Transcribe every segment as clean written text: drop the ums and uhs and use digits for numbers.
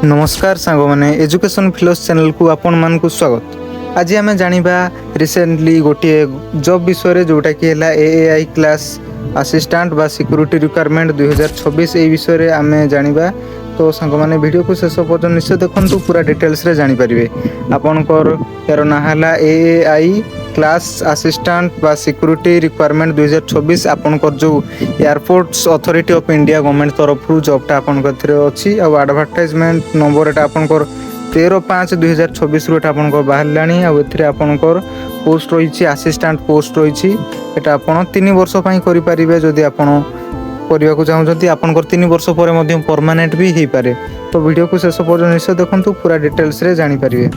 नमस्कार सांग मैंने एजुकेशन फिलोस चैनल को आपण मान को स्वागत। आज आम जाना रिसेंटली गोटे जॉब विषय जोटा कि एएआई क्लास असिस्टेंट बा सिक्योरिटी रिक्वायरमेंट 2026 ए विषय आम जाना। तो सांग मैंने वीडियो को शेष पर्यटन निश्चय देखो पूरा डिटेल्स रे जानी पारिबे। आपनकर यार ना हला एएआई क्लास असिस्टेंट बा सिक्योरिटी रिक्वायरमेंट 2026 आपनकर जो airports authority of India government तरफ जॉबटा आपनकर अच्छी आ एडवर्टाइजमेंट नंबर एटा आपनकर 13/5/2026 रु आपनकर बाहरलानी आ एथिरे आपनकर पोस्ट रही असिस्टेंट पोस्ट रही एटा आपन 3 वर्ष पई करि परिबे। जदि आपन करने को चाहते आपनकर 3 वर्ष पर मध्य परमानेंट भी हो पारे। तो वीडियो को शेष पर्यटन निश्चय देखो पूरा डिटेल्स रे जानी पारिबे।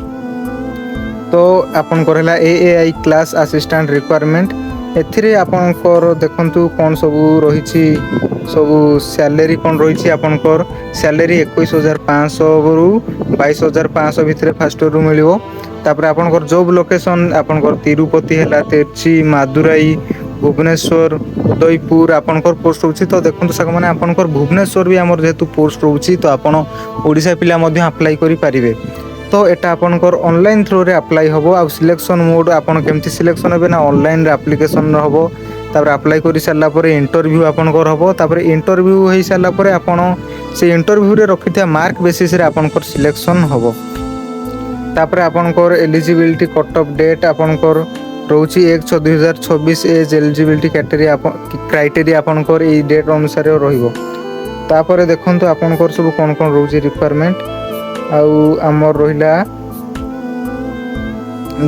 तो आपनकर है एएआई क्लास असिस्टेंट रिक्वायरमेंट एथिरे आपनकर देखंतु कौन सबू रही सबू सैलरी कौन रही आपनकर सैलरी 21,500 रु 22,500 भितर फास्ट रु मिलिवो। तापर आपनकर जॉब लोकेशन आपनकर तिरुपति है तिरची मादुराई भुवनेश्वर उदयपुर आपनकर पोस्ट रोची। तो देखो साग मैंने आपनकर भुवनेश्वर भी आमर जेहेतु पोस्ट रोची तो आपन ओडिशा पिला मध्य अप्लाई करि पारिबे। तो एटा आपनकर ऑनलाइन थ्रू रे अप्लाई होबो। आ सिलेक्शन मोड आपन केमती सिलेक्शन हेबे ना ऑनलाइन रे एप्लीकेशन होबो। तापर अप्लाई करि सारला परे इंटरव्यू आपनकर होबो। तापर इंटरव्यू होई सारला परे आपन से इंटरव्यू रे रखिथिया मार्क बेसिस रे आपनकर सिलेक्शन होबो। तापर आपनकर एलिजिबिलिटी कट ऑफ डेट आपनकर रोची 1/6/2026 एज एलिजिबिलिटी क्राइटेरिया आपनकर ए डेट अनुसार रहिबो। तापर देखंतु आपनकर सब कोन कोन रोची रिक्वायरमेंट आउ आमर रहिला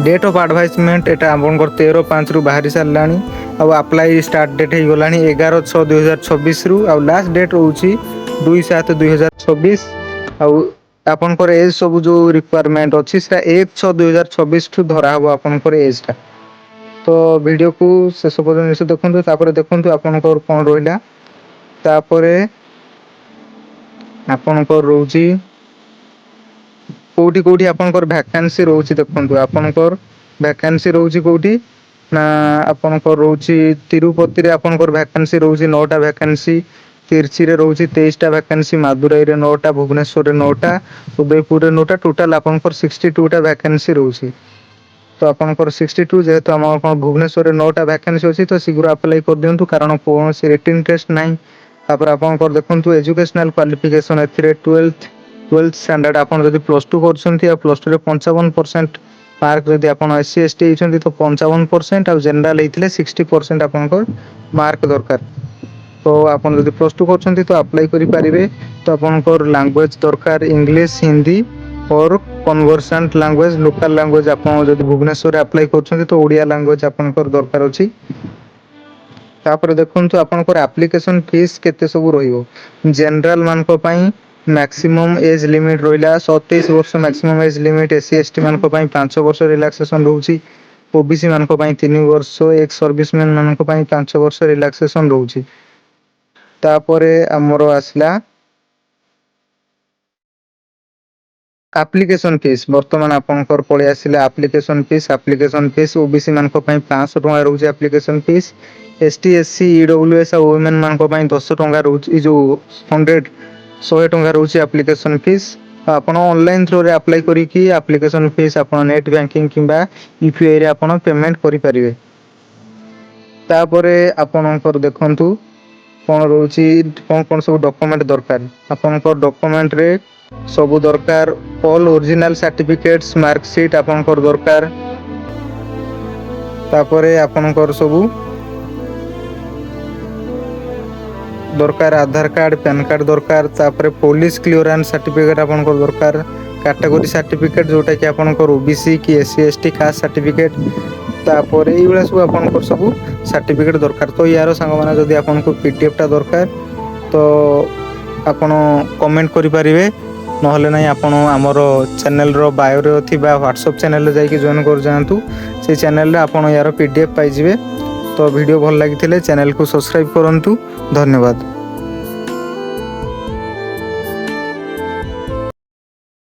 डेट ऑफ एडवर्टाइजमेंट एटा आपनकर 13/5 रु बाहरी सारलानी आ अप्लाई स्टार्ट डेट हे गलानी 11/6/2026 रु आ लास्ट डेट रोची 2/7/2026 आ आपनकर एज सब जो रिक्वायरमेंट अछि से 1/6/2026 ठु धरा हबो आपनकर एज टा। तो वीडियो को शेष पर्यटन निश्चय देखो। तापर देखंतु आपनकर कोन रहिला तापरे आपनकर रोची कोठी कोठी आपनकर वैकेंसी रोची देखंतु आपनकर वैकेंसी रोची कोठी ना आपनकर रोची तिरुपति रे आपनकर वैकेंसी रोची 9टा वैकेंसी तिरची रे रोची 23टा वैकेंसी मादुराई रे 9टा भुवनेश्वर रे 9टा उदयपुर रे 9टा टोटल आपनकर 62टा वैकेंसी रोची। तो आपनकर 62 जेहेतु आम भुवनेश्वर रे 9टा वैकेंसी अच्छी तो शीघ्र अप्लाई कर दिंतु कारण कौन रिटन टेस्ट ना। तापर आपनकर देखंतु एजुकेशनल क्वालिफिकेशन एथिरे 12th स्टैंडर्ड आपन जदि +2 करछंती आ +2 रे 55% मार्क जदि आपन एससी एसटी हेछंती तो 55% आ जनरल हेथिले 60% आपनकर मार्क दरकार। तो आपन जदि +2 करछंती तो अप्लाई करि पारिबे। तो आपनकर लैंग्वेज दरकार इंग्लिश हिंदी और कन्वर्सेंट लैंग्वेज लोकल लैंग्वेज आपन जदि भुवनेश्वर अप्लाई करछंती तो ओडिया लैंग्वेज आपनकर दरकार अछि। तापर देखंतु आपनकर एप्लीकेशन फीस केते सब रहिबो। जनरल मान को पई मैक्सिमम एज लिमिट रहिला 27 वर्ष maximum age limit SC ST मान को पई 5 वर्ष रिलैक्सेशन रहउची ओबीसी मान को पई 3 वर्ष एक सर्विसमैन मान को पई 5 वर्ष रिलैक्सेशन रहउची। तापरे हमरो आसला एप्लीकेशन फीस वर्तमान आपनकर पळे आसिला एप्लीकेशन फीस ओबीसी मान को पई 500 टका रहउची application fees ST SC EWS और वुमेन मान को पई 10 टका रहउची जो 100 टका रहउची एप्लीकेशन फीस। आपण ऑनलाइन थ्रू रे अप्लाई करी कि एप्लीकेशन फीस आपण नेट बैंकिंग किबा यूपीआई रे आपण पेमेंट करि परिबे। तापरे आपनकर देखंतु कोन रहउची कोन कोन सब डॉक्यूमेंट दरकार आपनकर डॉक्यूमेंट रे सब दरकार ऑल ओरिजिनल सर्टिफिकेट्स मार्कशीट आपनकर दरकार। तापरे आपनकर सब दरकार आधार कार्ड पैन कार्ड दरकार। तापरे पुलिस क्लियरेंस सर्टिफिकेट आपनकर दरकार कैटेगरी सर्टिफिकेट जोटा कि आपनकर ओबीसी कि एससी एसटी कास्ट सर्टिफिकेट। तापरे ई वाला सब आपनकर सब सर्टिफिकेट दरकार। तो यारो संग माने जदी आपनको पीडीएफ टा दरकार तो आपण कमेंट करि परिबे नहले नहीं आपण हमर चैनल रो बायो रे थिबा व्हाट्सएप चैनल रे जाई जॉइन कर जानतु से चैनल रे आपण यार पीडीएफ पाई जिवे। तो वीडियो भल लागिथिले चैनल को सब्सक्राइब करंतु। धन्यवाद।